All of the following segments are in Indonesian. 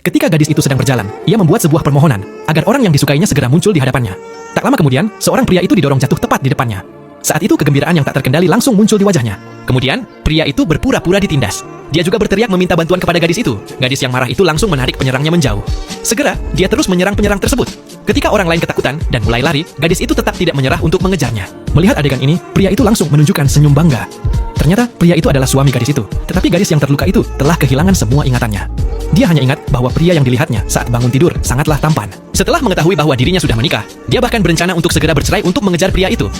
Ketika gadis itu sedang berjalan, ia membuat sebuah permohonan agar orang yang disukainya segera muncul di hadapannya. Tak lama kemudian, seorang pria itu didorong jatuh tepat di depannya. Saat itu kegembiraan yang tak terkendali langsung muncul di wajahnya. Kemudian, pria itu berpura-pura ditindas. Dia juga berteriak meminta bantuan kepada gadis itu. Gadis yang marah itu langsung menarik penyerangnya menjauh. Segera, dia terus menyerang penyerang tersebut. Ketika orang lain ketakutan dan mulai lari, gadis itu tetap tidak menyerah untuk mengejarnya. Melihat adegan ini, pria itu langsung menunjukkan senyum bangga. Ternyata, pria itu adalah suami gadis itu. Tetapi gadis yang terluka itu telah kehilangan semua ingatannya. Dia hanya ingat bahwa pria yang dilihatnya saat bangun tidur sangatlah tampan. Setelah mengetahui bahwa dirinya sudah menikah, dia bahkan berencana untuk segera bercerai untuk mengejar pria itu.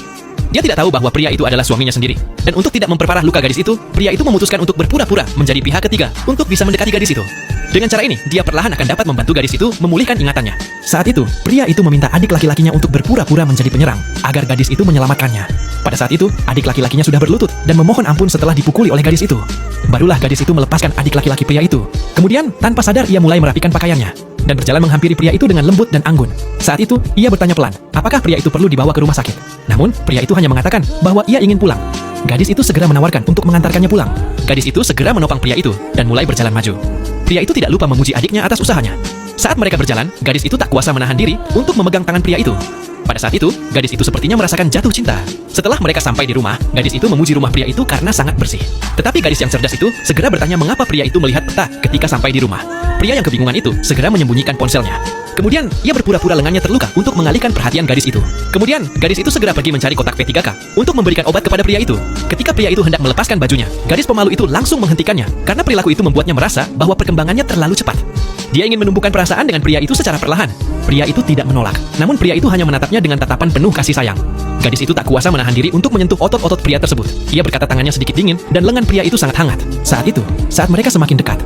Dia tidak tahu bahwa pria itu adalah suaminya sendiri. Dan untuk tidak memperparah luka gadis itu, pria itu memutuskan untuk berpura-pura menjadi pihak ketiga untuk bisa mendekati gadis itu. Dengan cara ini, dia perlahan akan dapat membantu gadis itu memulihkan ingatannya. Saat itu, pria itu meminta adik laki-lakinya untuk berpura-pura menjadi penyerang agar gadis itu menyelamatkannya. Pada saat itu, adik laki-lakinya sudah berlutut dan memohon ampun setelah dipukuli oleh gadis itu. Barulah gadis itu melepaskan adik laki-laki pria itu. Kemudian, tanpa sadar ia mulai merapikan pakaiannya dan berjalan menghampiri pria itu dengan lembut dan anggun. Saat itu, ia bertanya pelan, apakah pria itu perlu dibawa ke rumah sakit. Namun, pria itu hanya mengatakan bahwa ia ingin pulang. Gadis itu segera menawarkan untuk mengantarkannya pulang. Gadis itu segera menopang pria itu dan mulai berjalan maju. Pria itu tidak lupa memuji adiknya atas usahanya. Saat mereka berjalan, gadis itu tak kuasa menahan diri untuk memegang tangan pria itu. Pada saat itu, gadis itu sepertinya merasakan jatuh cinta. Setelah mereka sampai di rumah, gadis itu memuji rumah pria itu karena sangat bersih. Tetapi gadis yang cerdas itu segera bertanya mengapa pria itu melihat peta ketika sampai di rumah. Pria yang kebingungan itu segera menyembunyikan ponselnya. Kemudian, ia berpura-pura lengannya terluka untuk mengalihkan perhatian gadis itu. Kemudian, gadis itu segera pergi mencari kotak P3K untuk memberikan obat kepada pria itu. Ketika pria itu hendak melepaskan bajunya, gadis pemalu itu langsung menghentikannya karena perilaku itu membuatnya merasa bahwa perkembangannya terlalu cepat. Dia ingin menumbuhkan perasaan dengan pria itu secara perlahan. Pria itu tidak menolak, namun pria itu hanya menatapnya dengan tatapan penuh kasih sayang. Gadis itu tak kuasa menahan diri untuk menyentuh otot-otot pria tersebut. Ia berkata tangannya sedikit dingin dan lengan pria itu sangat hangat. Saat itu, saat mereka semakin dekat,